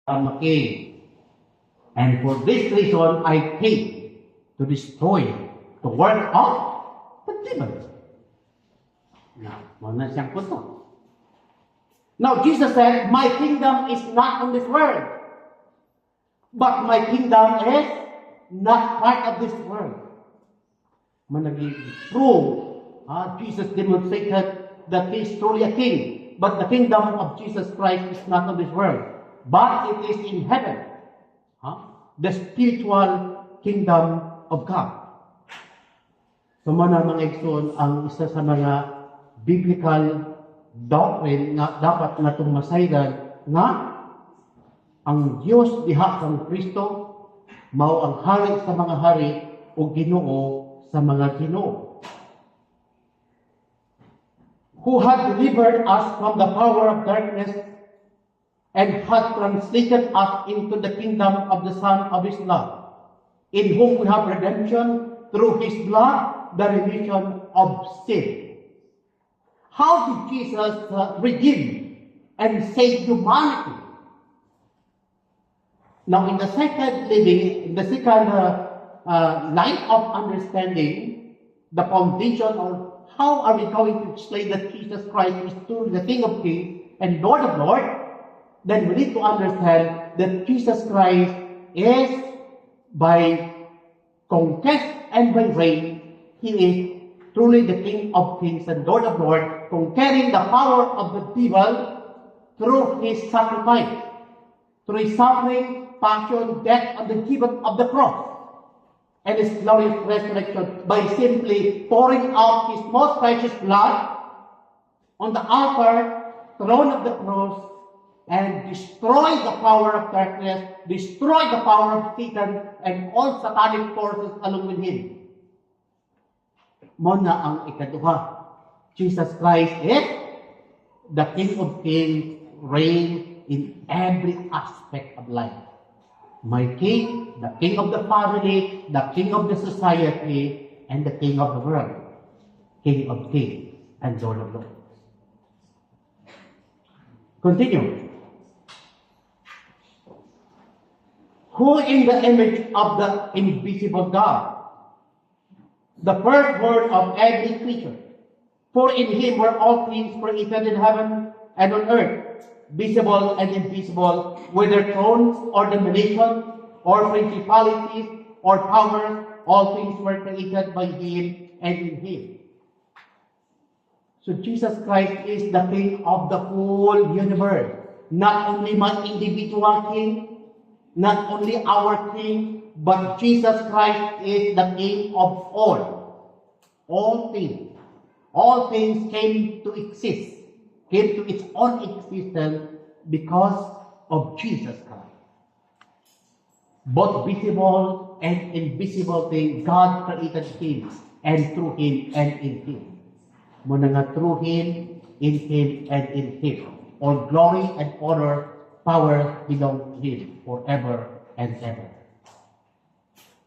am a king. And for this reason, I came to destroy the work of the demons. Now, wala siyang punto. Now, Jesus said, my kingdom is not on this world, but my kingdom is not part of this world. Managing true, Jesus demonstrated that he is truly a king, but the kingdom of Jesus Christ is not of this world, but it is in heaven. The spiritual kingdom of God. So mga igsoon, ang isa sa mga biblical doctrine na dapat natong masaygan nga ang Diyos diha kang Kristo mao ang hari sa mga hari o Ginoo sa mga Ginoo. Who had delivered us from the power of darkness and had translated us into the kingdom of the Son of His love, in whom we have redemption through His blood, the remission of sin. How did Jesus redeem and save humanity? Now, in the second line of understanding, the foundation of how are we going to explain that Jesus Christ is truly the King of Kings and Lord of Lords, then we need to understand that Jesus Christ is by conquest and by reign, He is truly the King of Kings and Lord of Lords, conquering the power of the devil through His sacrifice, through His suffering, passion, death, and the giving of the cross, and His glorious resurrection by simply pouring out His most precious blood on the altar, throne of the cross, and destroy the power of darkness, destroy the power of Satan, and all satanic forces along with him. Muna ang ikaduha. Jesus Christ is the King of Kings, reign in every aspect of life. My King, the King of the family, the King of the society, and the King of the world. King of Kings and Lord of Lords. Continue. Who in the image of the invisible God, the firstborn of every creature, for in Him were all things created in heaven and on earth, visible and invisible, whether thrones or dominations, or principalities, or powers, all things were created by Him and in Him. So Jesus Christ is the King of the whole universe, not only my individual King, not only our King, but Jesus Christ is the King of all. All things. All things came to exist, came to its own existence because of Jesus Christ. Both visible and invisible things, God created Him, and through Him and in Him. Muna nga through Him, in Him, and in Him. All glory and honor, power belong to Him forever and ever.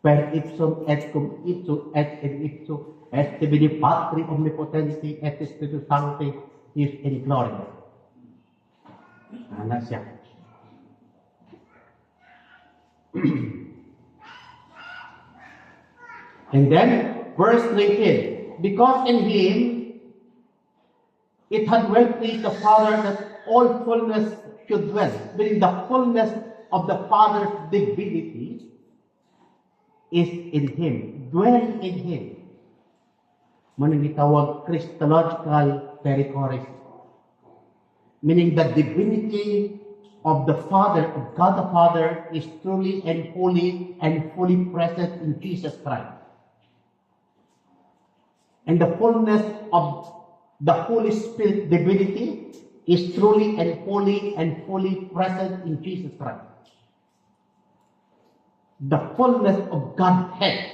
Per ipsum et cum ipsum et in ipsum et divini Patri omnipotensi et Spiritus Sancti is in glory. Ano siya? And then, verse 19, because in Him it had well pleased the Father that all fullness should dwell, meaning the fullness of the Father's divinity is in Him, dwell in Him. Manang itawag Christological perichoresis, meaning the divinity of the Father, of God the Father, is truly and wholly and fully present in Jesus Christ. And the fullness of the Holy Spirit divinity is truly and fully present in Jesus Christ. The fullness of Godhead,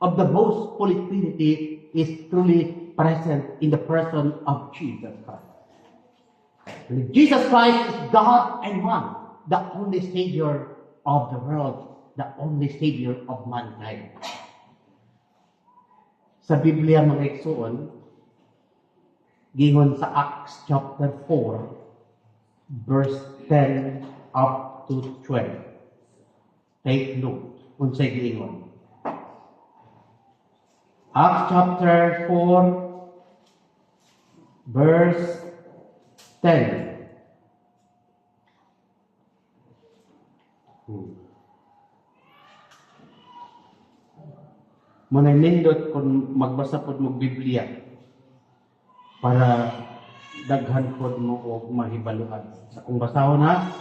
of the most Holy Trinity, is truly present in the person of Jesus Christ. And Jesus Christ is God and man, the only Savior of the world, the only Savior of mankind. Sa Biblia, mga igsoon, gingon sa Acts chapter 4, verse 10 up to 12. Take note. Unsay giingon. Acts chapter 4, verse 10. Mananindot kung magbasa po mo Biblia para daghan po mo o mahibaluan. Sa kung basahon na,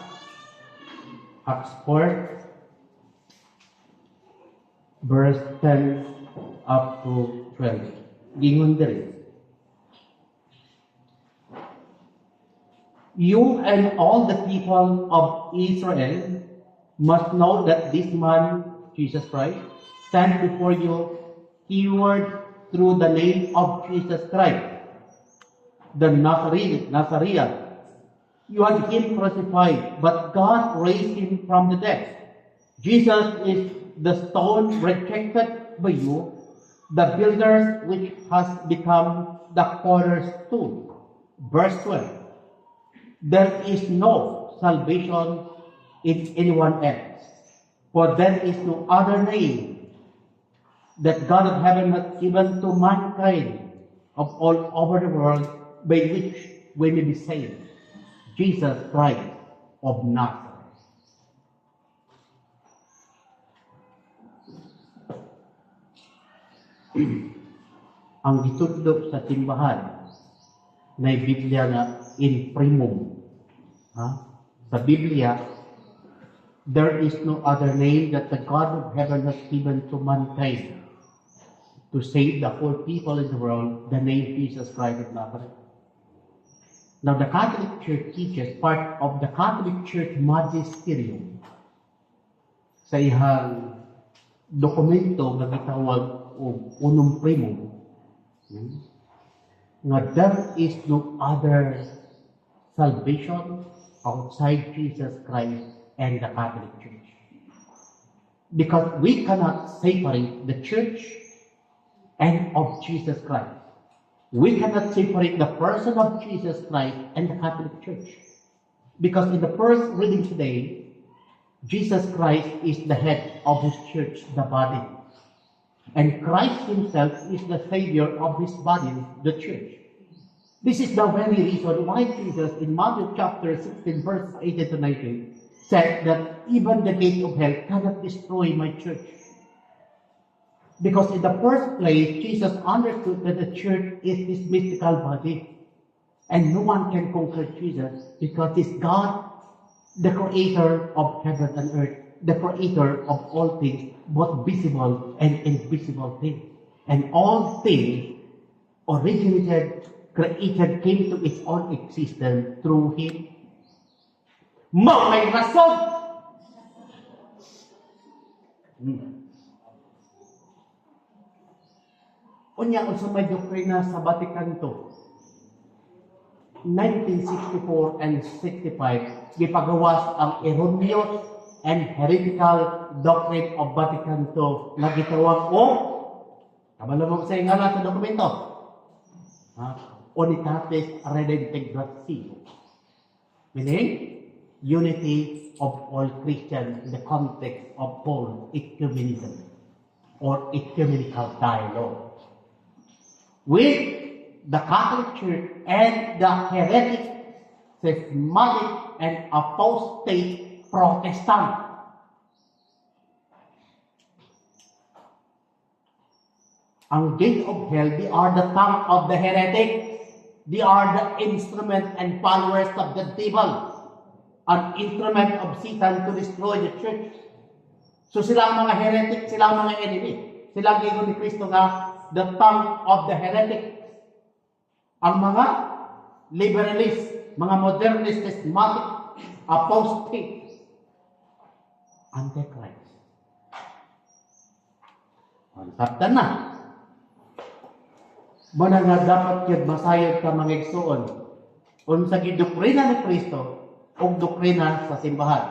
Acts 4, verse 10 up to 12. Gingon diri. You and all the people of Israel must know that this man, Jesus Christ, stands before you keyword through the name of Jesus Christ, the Nazarene. You had him crucified, but God raised him from the dead. Jesus is the stone rejected by you, the builders, which has become the cornerstone. Verse 12. There is no salvation in anyone else, for there is no other name that God of heaven has given to mankind of all over the world by which we may be saved. Jesus Christ of Nazareth. Ang gitudlo sa simbahan na Biblia na in primum. Sa Biblia, there is no other name that the God of heaven has given to mankind to save the whole people in the world, the name Jesus Christ of Nazareth. Now, the Catholic Church teaches part of the Catholic Church Magisterium sa ihang dokumento na gitawag o unum primum nga there is no other salvation outside Jesus Christ and the Catholic Church. Because we cannot separate the Church and of Jesus Christ. We cannot separate the person of Jesus Christ and the Catholic Church. Because in the first reading today, Jesus Christ is the head of his church, the body. And Christ himself is the Savior of his body, the church. This is the very reason why Jesus in Matthew chapter 16, verses 18 to 19, said that even the gate of hell cannot destroy my church. Because in the first place, Jesus understood that the church is his mystical body. And no one can conquer Jesus because he's God, the creator of heaven and earth, the creator of all things, both visible and invisible things. And all things originated, created, came to its own existence through him. May rason! Unya, unsa may doktrina sa Vatican II, 1964 and 65, gipagawas ang erroneous and heretical doctrine of Vatican II na gitawag o, kabalo mo sa ngalan sa dokumento, Unitatis Redemptio. Meaning, unity of all Christians in the context of Paul's ecumenism or ecumenical dialogue with the Catholic Church and the heretic, schismatic, and apostate Protestant. Ang gate of hell, they are the tongue of the heretic. They are the instrument and followers of the devil. An instrument of Satan to destroy the church. So sila ang mga heretic, sila ang mga enemy. Sila ang gigon ni Kristo nga the tongue of the heretic. Ang mga liberalist, mga modernist, schismatic, apostate, antichrist. Saktan na. Muna nga dapat yun masayod ka mga igsuon. Kung sa doktrina ni Kristo o doktrina sa simbahan.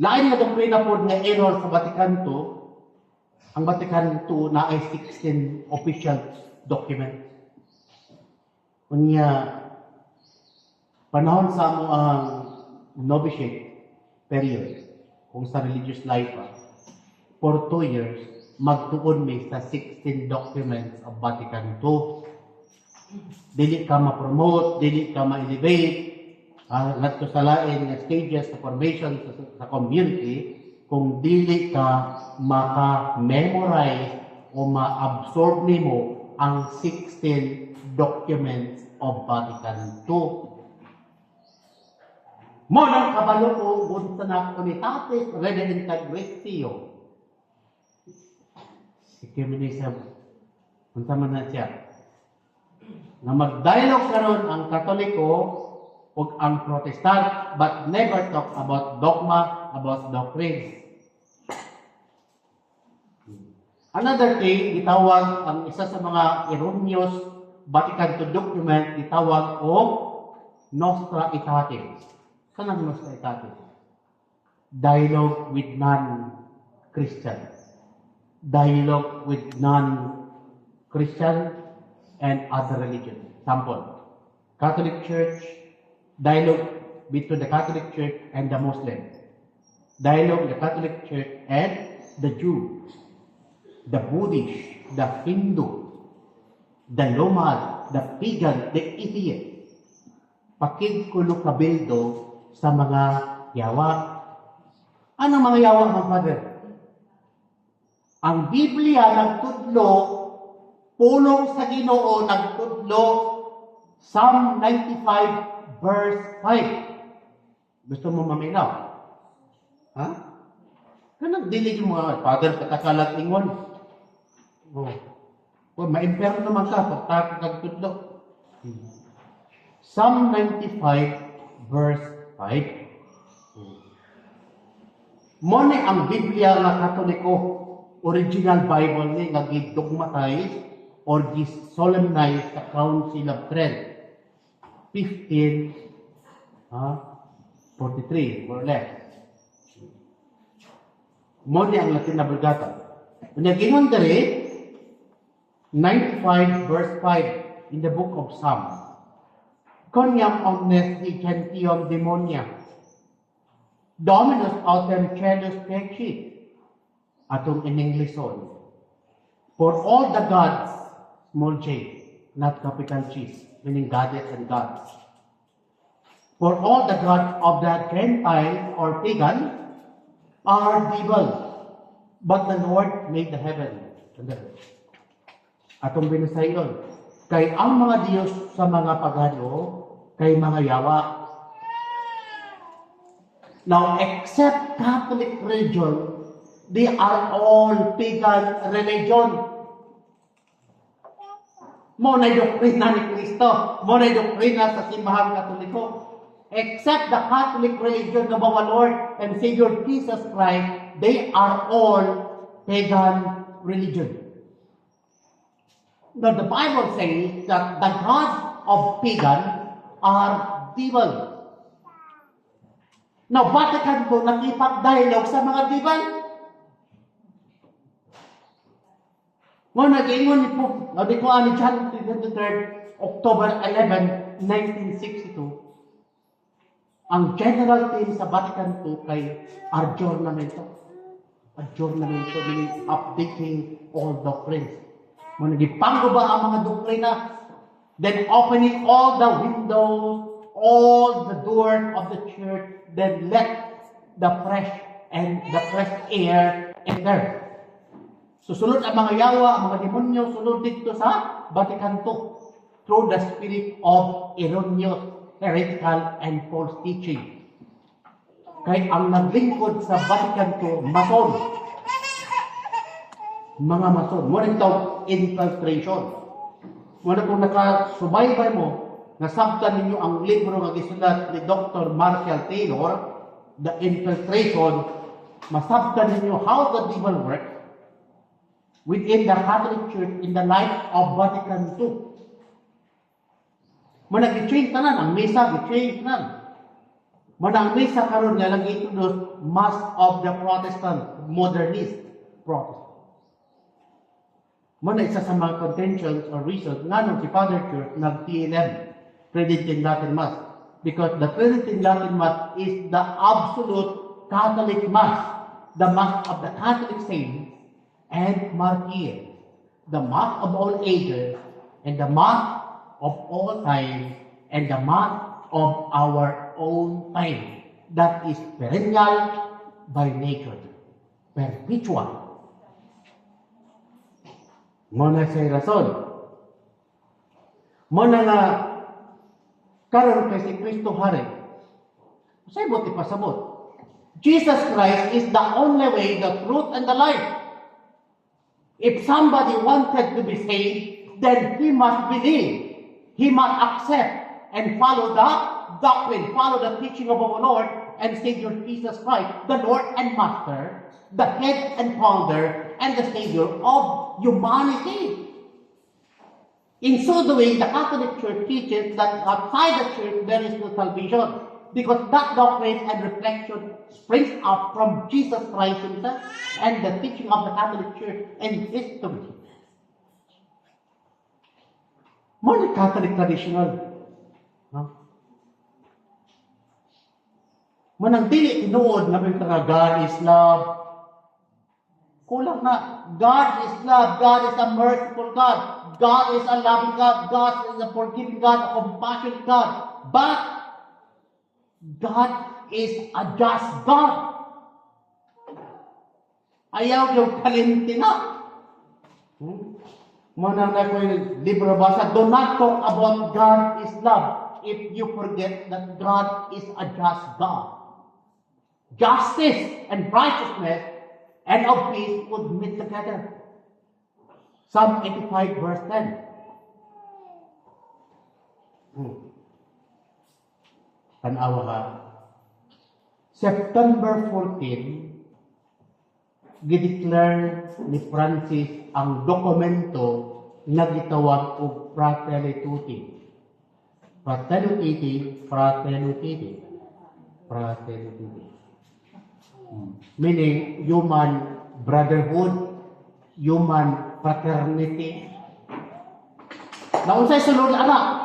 Lain nga doktrina po nga error sa Vatican II, ang Vatican II na ay 16 official documents. Kunya, panahon sa mo ang novitiate, period, kung sa religious life, for 2 years, magtuon mi sa 16 documents of Vatican II. Dili ka ma-promote, dili ka ma-elevate, ngadto sa lain nga stages sa formation sa community, kung dili ka maka-memorize o ma-absorb nimo ang 16 documents of Vatican II. Mo nang kabalo ko unsa na Comitatis Redemptoritio. Ecumenism. Unsa man na siya? Na mag-dialogue karon ang Katoliko ug ang Protestant but never talk about dogma, about doctrines. Another thing, itawag ang isa sa mga erroneous Vatican II document, itawag o Nostra Aetate. Saan ang Nostra Aetate? Dialogue with non-Christians. Dialogue with non-Christian and other religions. Example, Catholic Church, dialogue between the Catholic Church and the Muslim. Dialogue with the Catholic Church and the Jew, the Buddhist, the Hindu, the Nomad, the Pagan, the Atheist. Pakigkulo kabildo sa mga yawa. Anong mga yawa, mga Father? Ang Biblia nagtudlo, pulong sa Ginoo nagtudlo, Psalm 95 verse 5. Gusto mo maminaw? Ha? Kanang dili mo mga Father katakalat ingon. Ma-imperno naman ka pag nagtudlo. Psalm 95 verse 5. Mo ni ang Biblia nga Katoliko, original Bible ni nga gidogmatize or gi-solemnize sa Council of Trent 1543 more or less. Mo ni ang Latin na Vulgata. Unya gingon diri 95 verse 5 in the book of Psalms. Coniam omnes dicentium demonia. Dominus autem celus fecit. Atong in English on. For all the gods, small j, not capital G, meaning goddess and gods. For all the gods of the Gentiles or pagan are evil, but the Lord made the heaven and the earth. Atong binasayon, kay ang mga Diyos sa mga pagano, kay mga yawa. Now, except Catholic religion, they are all pagan religion. Mo na doktrina ni Kristo, mo na doktrina sa simbahang Katoliko. Except the Catholic religion of our Lord and Savior Jesus Christ, they are all pagan religion. Now, the Bible says that the gods of pagan are devil. Now, Vatican II nakipag-dialogue sa mga devil. Ngayon, nag-ingon ni Pope, di ko ani John 23, October 11, 1962, ang general theme sa Vatican II kay adjournamento. Adjournamento meaning updating all doctrines. Mo nagipanggo ba ang mga doktrina? Then opening all the windows, all the doors of the church, then let the fresh air enter. Susunod ang mga yawa, ang mga demonyo, sunod dito sa Vatican II through the spirit of erroneous, heretical, and false teaching. Kaya ang naglingkod sa Vatican II, mason. Mga mason. Muna itong infiltration. Muna kung nakasubaybay mo, nasabtan ninyo ang libro nga gisulat ni Dr. Marshall Taylor, The Infiltration, masabtan ninyo how the devil works within the Catholic Church in the life of Vatican II. Muna gi-change tanan, ang mesa gi-change tanan. Muna ang mesa karon nga lang introduce Mass of the Protestant, modernist Protestant. Muna isa sa mga contentions or reasons nga nung si Father Church nag-TLM, Trinity Latin Mass. Because the Trinity Latin Mass is the absolute Catholic Mass, the Mass of the Catholic Saints and Martyrs, the Mass of all ages, and the Mass of all time, and the Mass of our own time, that is perennial by nature, perpetual. Muna say rason. Muna nga karon kay si Kristo hari. Say buti pasabot. Jesus Christ is the only way, the truth, and the life. If somebody wanted to be saved, then he must believe. He must accept and follow the doctrine, follow the teaching of our Lord and Savior Jesus Christ, the Lord and Master, the head and founder, and the Savior of humanity. In so doing, the Catholic Church teaches that outside the Church there is no salvation, because that doctrine and reflection springs up from Jesus Christ himself and the teaching of the Catholic Church and history. More Catholic traditional. Manang dili tinuod nga mga God is love. Kulang na. God is love. God is a merciful God. God is a loving God. God is a forgiving God, a compassionate God. But God is a just God. Ayaw yung kalintina. Manang na ko yung libro basa, do not talk about God is love if you forget that God is a just God. Justice and righteousness and of peace would meet together. Psalm 85 verse 10. Tanawa ha. September 14, gideclare ni Francis ang dokumento na gitawag og Fratelli Tutti. Fratelli Tutti, Fratelli Tutti. Fratelli Tutti. Meaning human brotherhood, human fraternity. Naunsay sulod anak.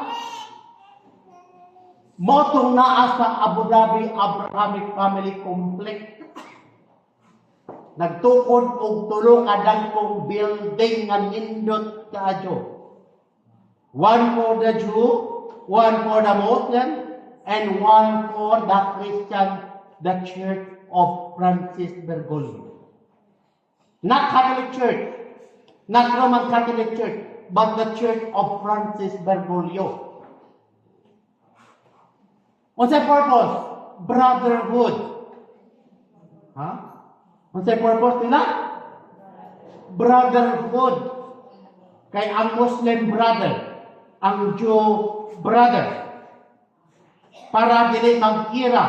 Motong naa sa Abu Dhabi Abrahamic Family Complex. Nagtukod og tulo ka dagkong building nga nindot kaadyo. One for the Jew, one for the Muslim, and one for the Christian, the Church of Francis Bergoglio. Not Catholic Church, not Roman Catholic Church, but the Church of Francis Bergoglio. What's the purpose? Brotherhood. Huh? What's the purpose nila? Brotherhood. Kay ang Muslim brother, ang Jew brother, para dili magkira,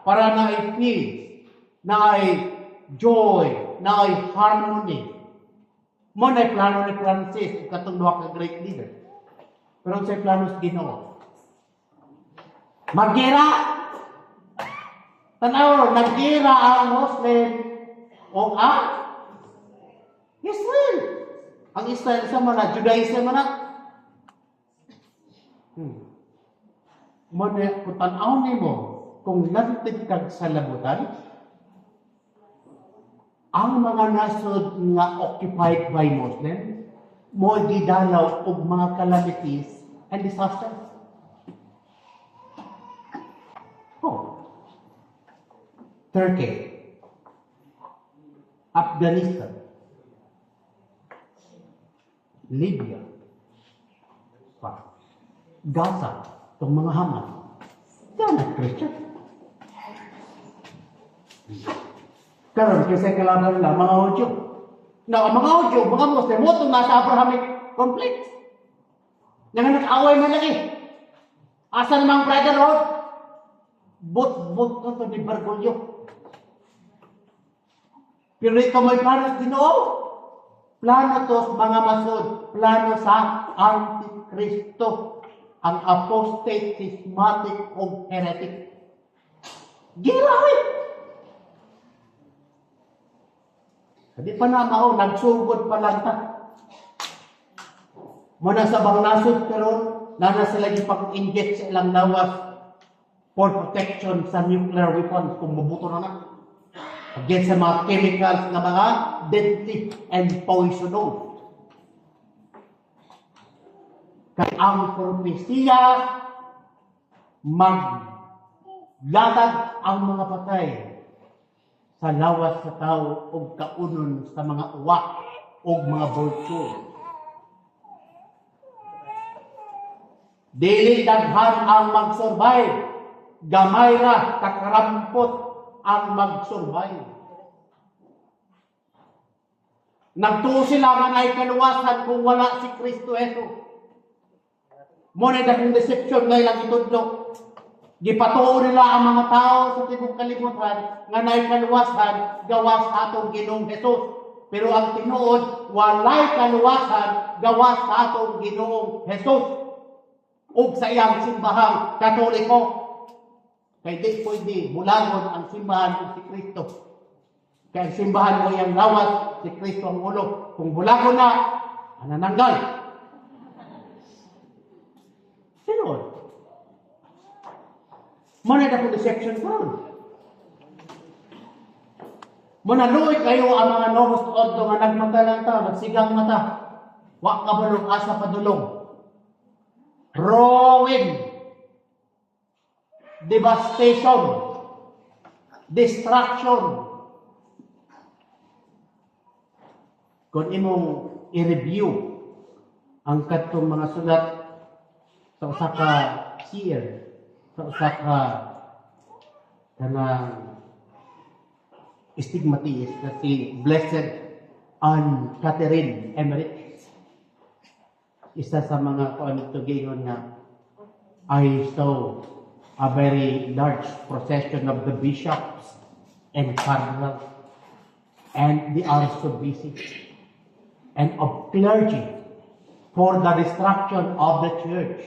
para na i-peace, na ay joy, na ay harmony. Mo na plano ni Francis, katong duha ka great leader. Pero sa plano sa Ginoo. Magkira! Tanaw, nagkira ang Muslim o ang Israel. Ang Israel sa mana, Judaism mana. Mo na, kung tanaw ni mo, kung lantig kag sa labutan, ang mga nasod nga occupied by Muslim, mo gidalaw og mga calamities and disasters. Turkey, Afghanistan, Libya, Gaza, itong mga Hamas, yan ang Christian. Karon kasi kalaban nila, mga Hudyo. Na ang mga Hudyo, mga Muslim, mo itong nasa Abrahamic conflict. Nga nag-away man lagi. Asa namang brotherhood? But ito ni Bergoglio. Pero ito may plano Ginoo. Plano to mga masod. Plano sa Antikristo. Ang apostate, schismatic, o heretic. Girawit! Hindi pa na mao, nagsugod pa lang ta. Muna sa bang nasod, pero nana sila ipag-inject sa ilang lawas for protection sa nuclear weapons kung mabuto na na. against sa mga chemicals na mga deadly and poisonous. Kaya ang propesiya, maglatag ang mga patay sa lawas sa tao o kaunon sa mga uwak o mga vulture. Dili daghan ang mag-survive, gamay ra kakarampot ang mag-survive. Nagtuo sila nga na'y kaluwasan kung wala si Kristo Jesus. Muna dakong deception na ilang itudlo. Gipatuo nila ang mga tao sa tibok kalibutan nga na'y kaluwasan gawas sa atong Ginoong Jesus. Pero ang tinuod, walay kaluwasan gawas sa atong Ginoong Jesus. Ug sa iyang simbahang Katoliko. Kaya di pwede mulagon ang simbahan ng si Kristo. Kaya ang simbahan mo yung lawas, si Kristo ang ulo. Kung mulagon na, anananggal. Sinoon? Muna na po deception karon. Muna luoy kayo ang mga nomos oddo nga nagmata lang ta, nagsigang mata. Wa ka balong asa padulong. Ruin, devastation, destruction. Kung imong i-review ang katong mga sulat sa usa ka seer, sa usa ka kanang stigmatist na si Blessed Anne Catherine Emmerich. Isa sa mga tugigon na I saw a very large procession of the bishops and cardinals, and they are so busy, and of clergy for the destruction of the church.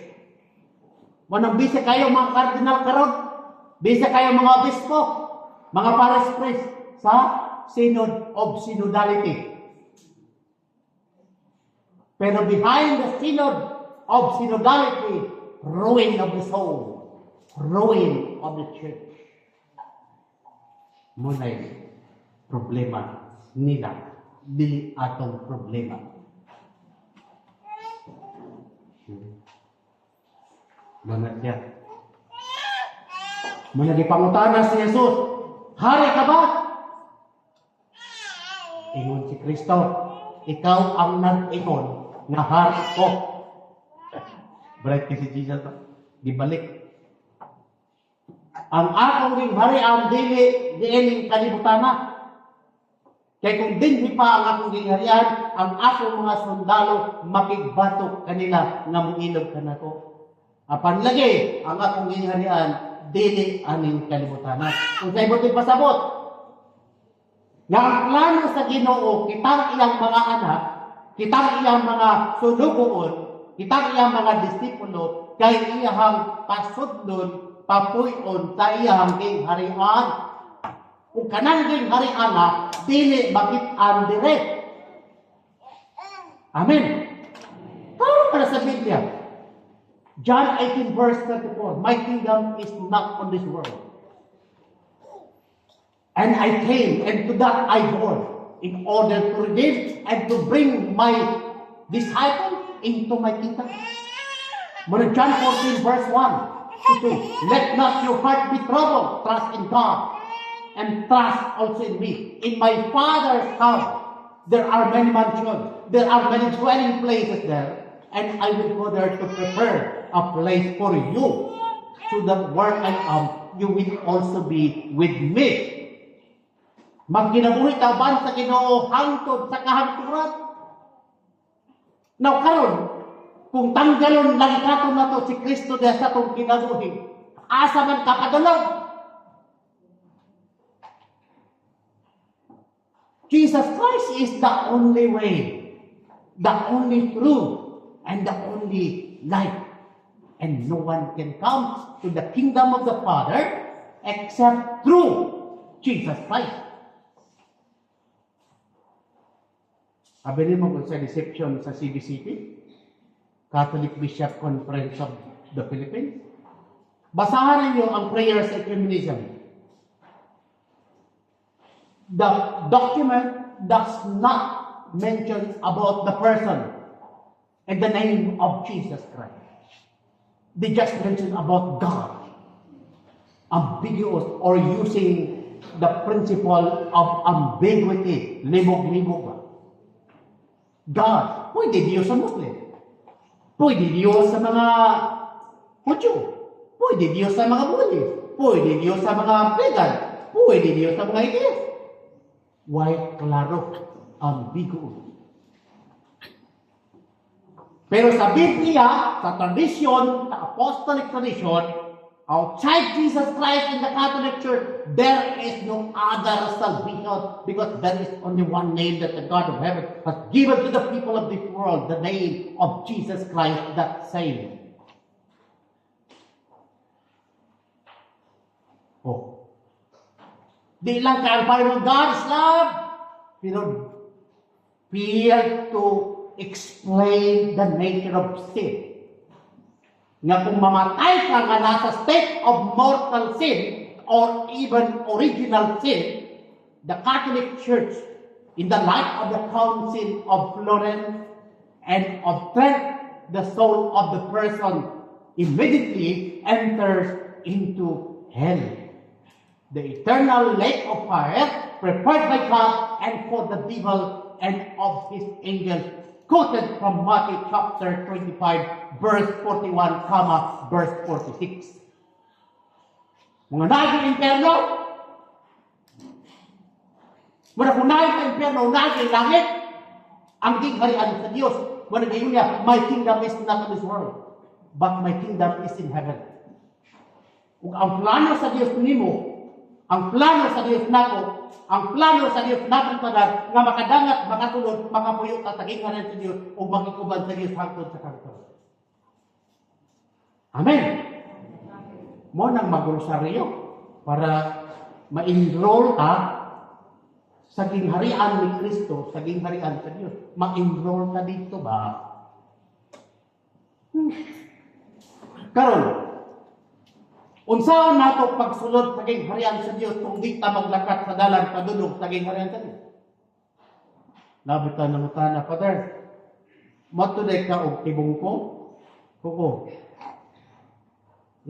Manang busy kayo mga cardinal karon, busy kayo mga obispo, mga parish priest sa Synod of Synodality. Pero behind the Synod of Synodality, ruin of the soul, ruin of the church. Muna'y problema nila, dili atong problema. Manat niya. Muna gipangutana si Jesus, hari ka ba? Ingon si Kristo, ikaw ang nag-ingon na hari ko. Bright kasi Jesus, gibalik. Ang akong ring hari ang dili diining kalibutana. Kaya kung dinhi pa ang akong gingharian, ang akong mga sundalo makigbatok kanila nga muilog ka na to. Apan lagi, ang akong gingharian, dili aning kalibutana. Kung sa ibo't pasabot, nga ang plano sa Ginoo, kitang iyang mga anak, kitang iyang mga sunugoon, kitang iyang mga disipulo, kay iyang pasudlon, papuyon sa iyang gingharian. Kung kanang gingharian na, dili makit-an dire. Amen. Paano para sa Biblia? John 18 verse 34, my kingdom is not on this world. And I came, and to that I born, in order to redeem and to bring my disciples into my kingdom. Muna John 14 verse 1 to 2, let not your heart be troubled, trust in God, and trust also in me. In my Father's house, there are many mansions, there are many dwelling places there, and I will go there to prepare a place for you, so that where I am, you will also be with me. Magkinabuhi taban sa Ginoo hangtod sa kahangturan. Now karon, kung tanggalon lang kato na to si Kristo diya sa itong kinabuhi, asa man kapadulog. Jesus Christ is the only way, the only truth, and the only life. And no one can come to the kingdom of the Father except through Jesus Christ. Sabi mo kung sa deception sa CBCP, Catholic Bishop Conference of the Philippines, basahan ninyo ang prayer sa ecumenism. The document does not mention about the person and the name of Jesus Christ. They just mention about God. Ambiguous or using the principle of ambiguity. Libog-libog ba? God. Pwede Diyos sa Muslim. Pwede Diyos sa mga Hudyo. Pwede Diyos sa mga Buddhist. Pwede Diyos sa mga pagan. Pwede Diyos sa mga atheist. Why klaro? Ambiguous. Pero sa Biblia, sa tradisyon, sa apostolic tradition, outside Jesus Christ in the Catholic Church, there is no other salvation because there is only one name that the God of heaven has given to the people of this world, the name of Jesus Christ that saves. Oh. Di lang kalpay mo, God is love. Pero fail to explain the nature of sin. Nga kung mamatay ka nga nasa state of mortal sin or even original sin, the Catholic Church, in the light of the Council of Florence and of Trent, the soul of the person immediately enters into hell, the eternal lake of fire prepared by God and for the devil and of his angels, quoted from Matthew chapter 25, verse 41, verse 46. Mga naging impyerno, muna kung naging impyerno, naging langit, ang gingharian sa Diyos. Muna gayon niya, my kingdom is not in this world, but my kingdom is in heaven. Kung ang plano sa Diyos nimo, ang plano sa Diyos nako, ang plano sa Diyos natin pala nga makadangat, makasulod, makapuyok at taginganan sa Diyos o makikuban sa Diyos hangtod sa kanto. Amen. Mo nang magrosaryo para ma-enroll ka sa gingharian ni Kristo, sa gingharian sa Diyos. Ma-enroll ka dito ba? Karon, unsaon nato pagsulod sa gingharian sa Dios kung di ta maglakat sa dalan padulong sa gingharian sa Dios? Nabita na mutana, Father. Matuday ka og tibong ko? Oo.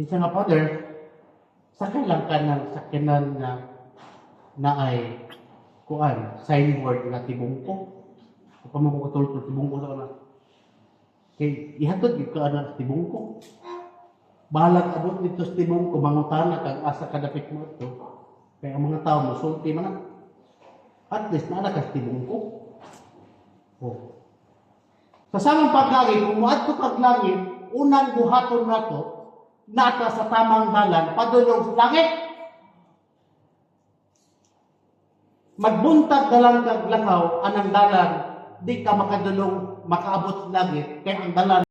Isa nga, Father, sakay lang ka ng sakyanan na ay kuan, signboard na tibong ko. Kung pa mo katultol tibong ko na. Kay ihatod gyud ka na tibong ko. Bahalag abot dito sa tibong ko, mangutana kag asa kadapit mo ito. Kaya ang mga tao mo, sulti man. At least naala ka sa tibong ko. Oh. Sa samang paglagi, kung muad ko paglagi, unang buhaton na to, nata sa tamang dalan, padulong sa langit. Magbuntag dalang kag langaw, anang dalan, di ka makadulong, makaabot sa langit, kaya ang dalan